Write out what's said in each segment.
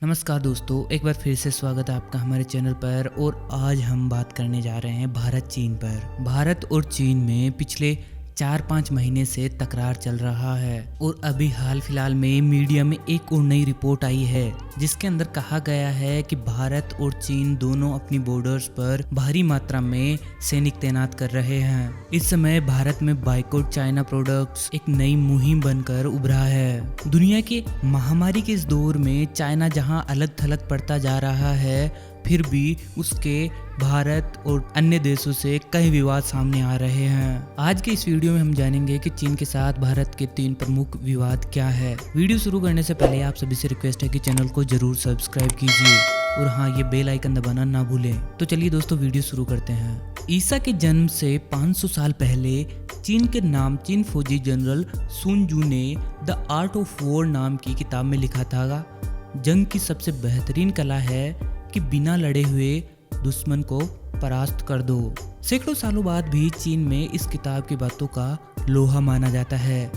नमस्कार दोस्तों, एक बार फिर से स्वागत है आपका हमारे चैनल पर। और आज हम बात करने जा रहे हैं भारत चीन पर। भारत और चीन में पिछले 4-5 महीने से तकरार चल रहा है और अभी हाल फिलहाल में मीडिया में एक और नई रिपोर्ट आई है जिसके अंदर कहा गया है कि भारत और चीन दोनों अपनी बॉर्डर्स पर भारी मात्रा में सैनिक तैनात कर रहे हैं। इस समय भारत में बाइकॉट चाइना प्रोडक्ट्स एक नई मुहिम बनकर उभरा है। दुनिया के महामारी के इस दौर में चाइना जहां अलग थलग पड़ता जा रहा है, फिर भी उसके भारत और अन्य देशों से कई विवाद सामने आ रहे हैं। आज के इस वीडियो में हम जानेंगे कि चीन के साथ भारत के 3 प्रमुख विवाद क्या है। वीडियो शुरू करने से पहले आप सभी से रिक्वेस्ट है कि चैनल को जरूर सब्सक्राइब कीजिए और हाँ, ये बेल आइकन दबाना ना भूलें। तो चलिए दोस्तों, वीडियो शुरू करते हैं। ईसा के जन्म से 500 साल पहले चीन के नामचीन फौजी जनरल सुन जू ने द आर्ट ऑफ वॉर नाम की किताब में लिखा था, जंग की सबसे बेहतरीन कला है कि बिना लड़े हुए दुश्मन को परास्त कर दो। सैकड़ों सालों बाद भी चीन में इस किताब की बातों का लोहा माना जाता है,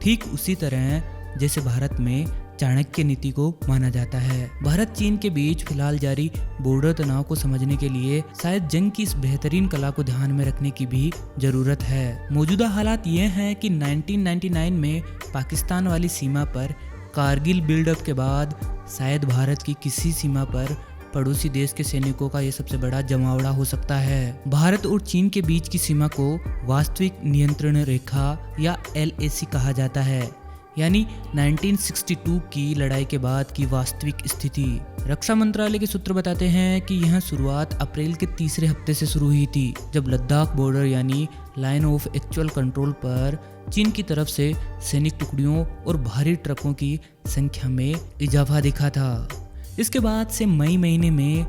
ठीक उसी तरह जैसे भारत में चाणक्य नीति को माना जाता है। भारत चीन के बीच फिलहाल जारी बॉर्डर तनाव को समझने के लिए शायद जंग की इस बेहतरीन कला को ध्यान में रखने की भी जरूरत है। मौजूदा हालात ये हैं कि 1999 में पाकिस्तान वाली सीमा पर कारगिल बिल्डअप के बाद शायद भारत की किसी सीमा पर पड़ोसी देश के सैनिकों का यह सबसे बड़ा जमावड़ा हो सकता है। भारत और चीन के बीच की सीमा को वास्तविक नियंत्रण रेखा या LAC कहा जाता है, यानी 1962 की लड़ाई के बाद की वास्तविक स्थिति। रक्षा मंत्रालय के सूत्र बताते हैं कि यह शुरुआत अप्रैल के तीसरे हफ्ते से शुरू हुई थी, जब लद्दाख बॉर्डर यानी लाइन ऑफ एक्चुअल कंट्रोल पर चीन की तरफ से सैनिक टुकड़ियों और भारी ट्रकों की संख्या में इजाफा दिखा था। इसके बाद से मई महीने में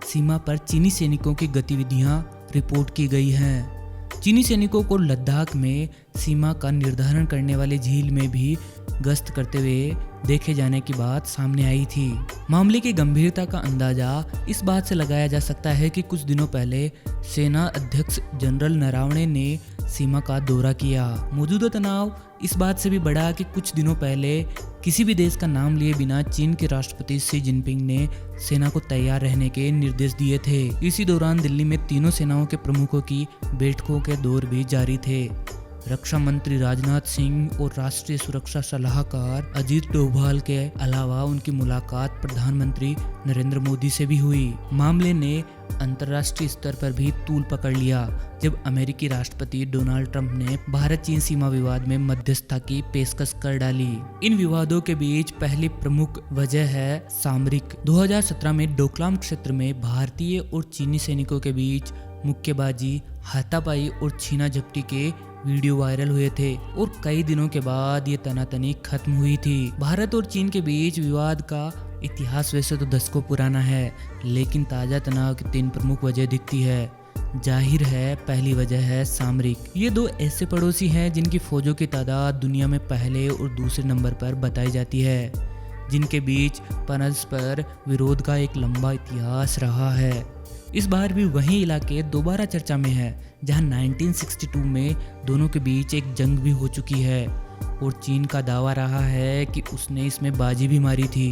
सीमा पर चीनी सैनिकों की गतिविधियां रिपोर्ट की गई हैं। चीनी सैनिकों को लद्दाख में सीमा का निर्धारण करने वाले झील में भी गश्त करते हुए देखे जाने की बात सामने आई थी। मामले की गंभीरता का अंदाजा इस बात से लगाया जा सकता है कि कुछ दिनों पहले सेना अध्यक्ष जनरल नरावणे ने सीमा का दौरा किया। मौजूदा तनाव इस बात से भी बढ़ा कि कुछ दिनों पहले किसी भी देश का नाम लिए बिना चीन के राष्ट्रपति शी जिनपिंग ने सेना को तैयार रहने के निर्देश दिए थे। इसी दौरान दिल्ली में तीनों सेनाओं के प्रमुखों की बैठकों के दौर भी जारी थे। रक्षा मंत्री राजनाथ सिंह और राष्ट्रीय सुरक्षा सलाहकार अजीत डोभाल के अलावा उनकी मुलाकात प्रधानमंत्री नरेंद्र मोदी से भी हुई। मामले ने अंतर्राष्ट्रीय स्तर पर भी तूल पकड़ लिया जब अमेरिकी राष्ट्रपति डोनाल्ड ट्रंप ने भारत चीन सीमा विवाद में मध्यस्थता की पेशकश कर डाली। इन विवादों के बीच पहली प्रमुख वजह है सामरिक। 2017 में डोकलाम क्षेत्र में भारतीय और चीनी सैनिकों के बीच मुक्केबाजी, हाथापाई और छीना झपटी के वीडियो वायरल हुए थे और कई दिनों के बाद ये तनातनी खत्म हुई थी। भारत और चीन के बीच विवाद का इतिहास वैसे तो दशकों पुराना है, लेकिन ताजा तनाव की 3 प्रमुख वजह दिखती है। जाहिर है, पहली वजह है सामरिक। ये 2 ऐसे पड़ोसी हैं जिनकी फौजों की तादाद दुनिया में पहले और दूसरे नंबर पर बताई जाती है, जिनके बीच परस्पर विरोध का एक लंबा इतिहास रहा है। इस बार भी वही इलाके दोबारा चर्चा में है जहां 1962 में दोनों के बीच एक जंग भी हो चुकी है और चीन का दावा रहा है कि उसने इसमें बाजी भी मारी थी।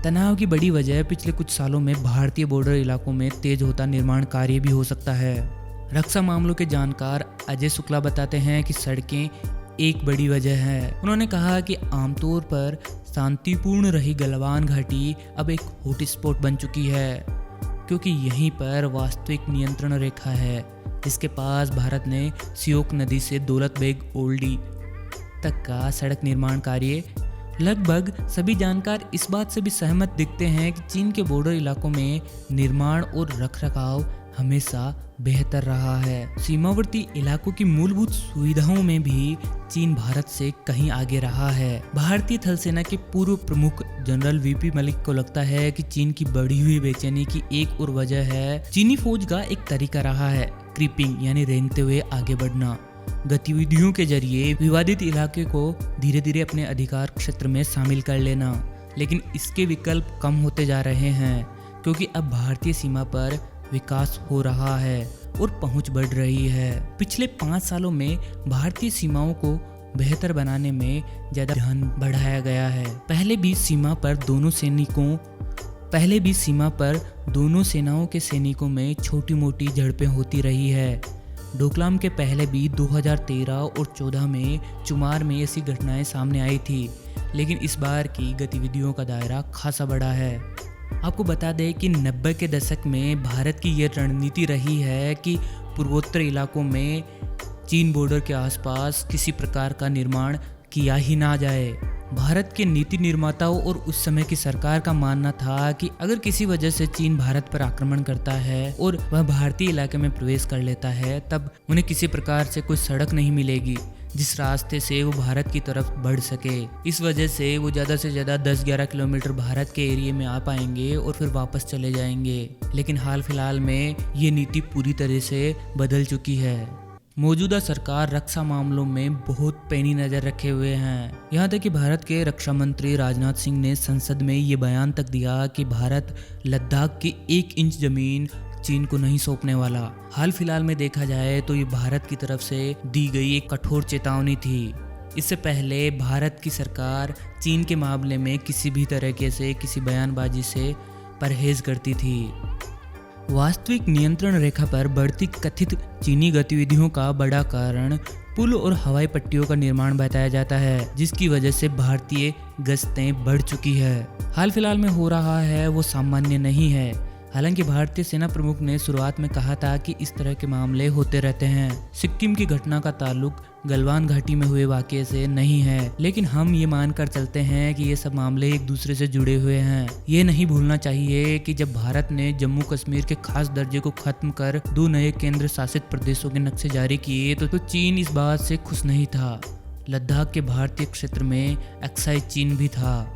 तनाव की बड़ी वजह पिछले कुछ सालों में भारतीय बॉर्डर इलाकों में तेज होता निर्माण कार्य भी हो सकता है। रक्षा मामलों के जानकार अजय शुक्ला बताते हैं कि सड़कें एक बड़ी वजह है। उन्होंने कहा कि आमतौर पर शांतिपूर्ण रही गलवान घाटी अब एक हॉटस्पॉट बन चुकी है, क्योंकि यहीं पर वास्तविक नियंत्रण रेखा है, जिसके पास भारत ने सियोक नदी से दौलत बेग ओल्डी तक का सड़क निर्माण कार्य। लगभग सभी जानकार इस बात से भी सहमत दिखते हैं कि चीन के बॉर्डर इलाकों में निर्माण और रखरखाव हमेशा बेहतर रहा है। सीमावर्ती इलाकों की मूलभूत सुविधाओं में भी चीन भारत से कहीं आगे रहा है। भारतीय थल सेना के पूर्व प्रमुख जनरल VP मलिक को लगता है कि चीन की बढ़ी हुई बेचैनी की एक और वजह है चीनी फौज का एक तरीका रहा है क्रीपिंग, यानी रेंगते हुए आगे बढ़ना। गतिविधियों के जरिए विवादित इलाके को धीरे धीरे अपने अधिकार क्षेत्र में शामिल कर लेना। लेकिन इसके विकल्प कम होते जा रहे हैं, क्योंकि अब भारतीय सीमा पर विकास हो रहा है और पहुंच बढ़ रही है। पिछले 5 सालों में भारतीय सीमाओं को बेहतर बनाने में ज़्यादा ध्यान बढ़ाया गया है। पहले भी सीमा पर दोनों सेनाओं के सैनिकों में छोटी मोटी झड़पें होती रही है। डोकलाम के पहले भी 2013 और 14 में चुमार में ऐसी घटनाएं सामने आई थी, लेकिन इस बार की गतिविधियों का दायरा खासा बड़ा है। आपको बता दें कि 90 के दशक में भारत की यह रणनीति रही है कि पूर्वोत्तर इलाकों में चीन बॉर्डर के आसपास किसी प्रकार का निर्माण किया ही ना जाए। भारत के नीति निर्माताओं और उस समय की सरकार का मानना था कि अगर किसी वजह से चीन भारत पर आक्रमण करता है और वह भारतीय इलाके में प्रवेश कर लेता है, तब उन्हें किसी प्रकार से कोई सड़क नहीं मिलेगी जिस रास्ते से वो भारत की तरफ बढ़ सके। इस वजह से वो ज़्यादा से ज़्यादा 10-11 किलोमीटर भारत के एरिया में आ पाएंगे और फिर वापस चले जाएंगे। लेकिन हाल फिलहाल में ये नीति पूरी तरह से बदल चुकी है। मौजूदा सरकार रक्षा मामलों में बहुत पैनी नज़र रखे हुए हैं। यहाँ तक कि भारत के रक्षा मंत्री राजनाथ सिंह ने संसद में ये बयान तक दिया कि भारत लद्दाख की 1 इंच जमीन चीन को नहीं सौंपने वाला। हाल फिलहाल में देखा जाए तो ये भारत की तरफ से दी गई एक कठोर चेतावनी थी। इससे पहले भारत की सरकार चीन के मामले में किसी भी तरीके से किसी बयानबाजी से परहेज करती थी। वास्तविक नियंत्रण रेखा पर बढ़ती कथित चीनी गतिविधियों का बड़ा कारण पुल और हवाई पट्टियों का निर्माण बताया जाता है, जिसकी वजह से भारतीय गश्तें बढ़ चुकी है। हाल फिलहाल में हो रहा है वो सामान्य नहीं है। हालांकि भारतीय सेना प्रमुख ने शुरुआत में कहा था कि इस तरह के मामले होते रहते हैं। सिक्किम की घटना का ताल्लुक गलवान घाटी में हुए वाकये से नहीं है, लेकिन हम ये मानकर चलते हैं कि ये सब मामले एक दूसरे से जुड़े हुए हैं। ये नहीं भूलना चाहिए कि जब भारत ने जम्मू कश्मीर के खास दर्जे को खत्म कर 2 नए केंद्र शासित प्रदेशों के नक्शे जारी किए तो चीन इस बात से खुश नहीं था। लद्दाख के भारतीय क्षेत्र में एक्साइज चीन भी था।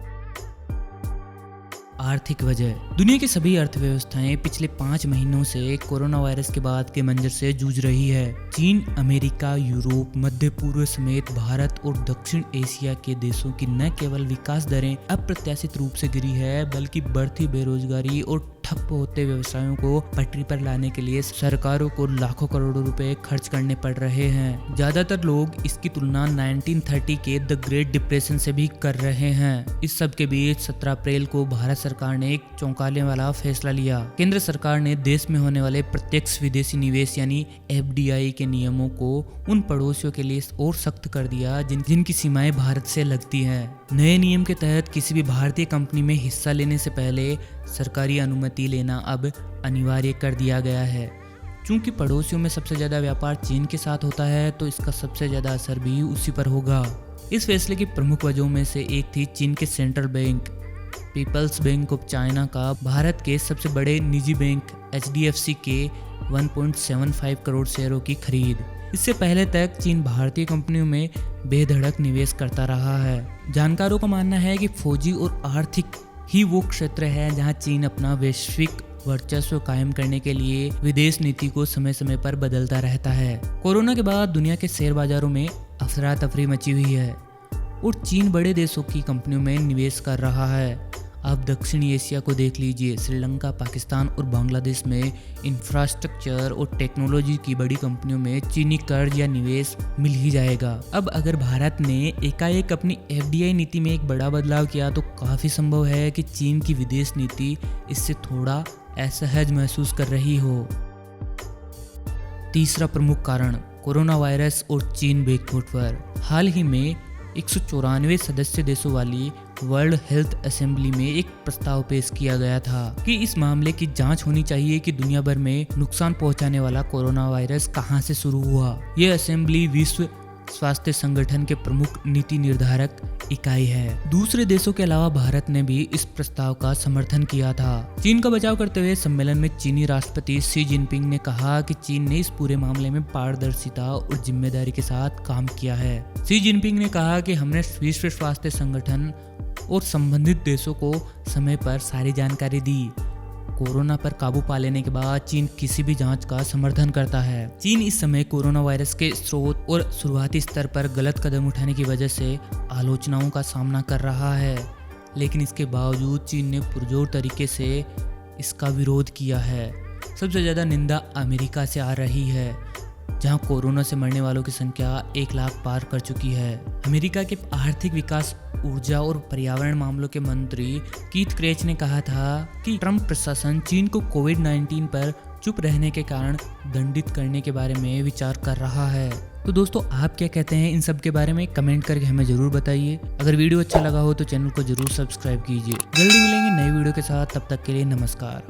आर्थिक वजह। दुनिया की सभी अर्थव्यवस्थाएं पिछले 5 महीनों से कोरोना वायरस के बाद के मंजर से जूझ रही है। चीन, अमेरिका, यूरोप, मध्य पूर्व समेत भारत और दक्षिण एशिया के देशों की न केवल विकास दरें अप्रत्याशित रूप से गिरी है, बल्कि बढ़ती बेरोजगारी और ठप होते व्यवसायों को पटरी पर लाने के लिए सरकारों को लाखों करोड़ों रुपए खर्च करने पड़ रहे हैं। ज्यादातर लोग इसकी तुलना 1930 के द ग्रेट डिप्रेशन से भी कर रहे हैं। इस सब के बीच 17 अप्रैल को भारत सरकार ने एक चौंकाने वाला फैसला लिया। केंद्र सरकार ने देश में होने वाले प्रत्यक्ष विदेशी निवेश यानी FDI के नियमों को उन पड़ोसियों के लिए और सख्त कर दिया जिनकी सीमाएं भारत से लगती हैं। नए नियम के तहत किसी भी भारतीय कंपनी में हिस्सा लेने से पहले सरकारी अनुमति लेना अब अनिवार्य कर दिया गया है। चूंकि पड़ोसियों में सबसे ज्यादा व्यापार चीन के साथ होता है, तो इसका सबसे ज्यादा असर भी उसी पर होगा। इस फैसले की प्रमुख वजहों में से एक थी चीन के central bank people's bank of China का भारत के सबसे बड़े निजी बैंक HDFC के 1.75 करोड़ शेयरों की खरीद। इससे पहले तक चीन भारतीय कंपनियों में बेधड़क निवेश करता रहा है। जानकारों का मानना है कि फौजी और आर्थिक ही वो क्षेत्र है जहां चीन अपना वैश्विक वर्चस्व कायम करने के लिए विदेश नीति को समय समय पर बदलता रहता है। कोरोना के बाद दुनिया के शेयर बाजारों में अफरा तफरी मची हुई है और चीन बड़े देशों की कंपनियों में निवेश कर रहा है। आप दक्षिणी एशिया को देख लीजिए। श्रीलंका, पाकिस्तान और बांग्लादेश में इंफ्रास्ट्रक्चर और टेक्नोलॉजी की बड़ी कंपनियों में चीनी कर्ज या निवेश मिल ही जाएगा। अब अगर भारत ने एकाएक अपनी FDI नीति में एक बड़ा बदलाव किया तो काफी संभव है कि चीन की विदेश नीति इससे थोड़ा असहज महसूस कर रही हो। तीसरा प्रमुख कारण कोरोना वायरस और चीन बैकफुट पर। हाल ही में 194 सदस्य देशों वाली वर्ल्ड हेल्थ असेंबली में एक प्रस्ताव पेश किया गया था कि इस मामले की जांच होनी चाहिए कि दुनिया भर में नुकसान पहुंचाने वाला कोरोना वायरस कहां से शुरू हुआ। यह असेंबली विश्व स्वास्थ्य संगठन के प्रमुख नीति निर्धारक इकाई है। दूसरे देशों के अलावा भारत ने भी इस प्रस्ताव का समर्थन किया था। चीन का बचाव करते हुए सम्मेलन में चीनी राष्ट्रपति शी जिनपिंग ने कहा कि चीन ने इस पूरे मामले में पारदर्शिता और जिम्मेदारी के साथ काम किया है। शी जिनपिंग ने कहा कि हमने विश्व स्वास्थ्य संगठन और संबंधित देशों को समय पर सारी जानकारी दी। कोरोना पर काबू पा लेने के बाद चीन किसी भी जांच का समर्थन करता है। चीन इस समय कोरोना वायरस के स्रोत और शुरुआती स्तर पर गलत कदम उठाने की वजह से आलोचनाओं का सामना कर रहा है, लेकिन इसके बावजूद चीन ने पुरजोर तरीके से इसका विरोध किया है। सबसे ज्यादा निंदा अमेरिका से आ रही है। जहां कोरोना से मरने वालों की संख्या 1 लाख पार कर चुकी है। अमेरिका के आर्थिक विकास, ऊर्जा और पर्यावरण मामलों के मंत्री कीथ क्रेच ने कहा था कि ट्रंप प्रशासन चीन को कोविड-19 पर चुप रहने के कारण दंडित करने के बारे में विचार कर रहा है। तो दोस्तों, आप क्या कहते हैं इन सब के बारे में? कमेंट करके हमें जरूर बताइए। अगर वीडियो अच्छा लगा हो तो चैनल को जरूर सब्सक्राइब कीजिए। जल्दी मिलेंगे नई वीडियो के साथ, तब तक के लिए नमस्कार।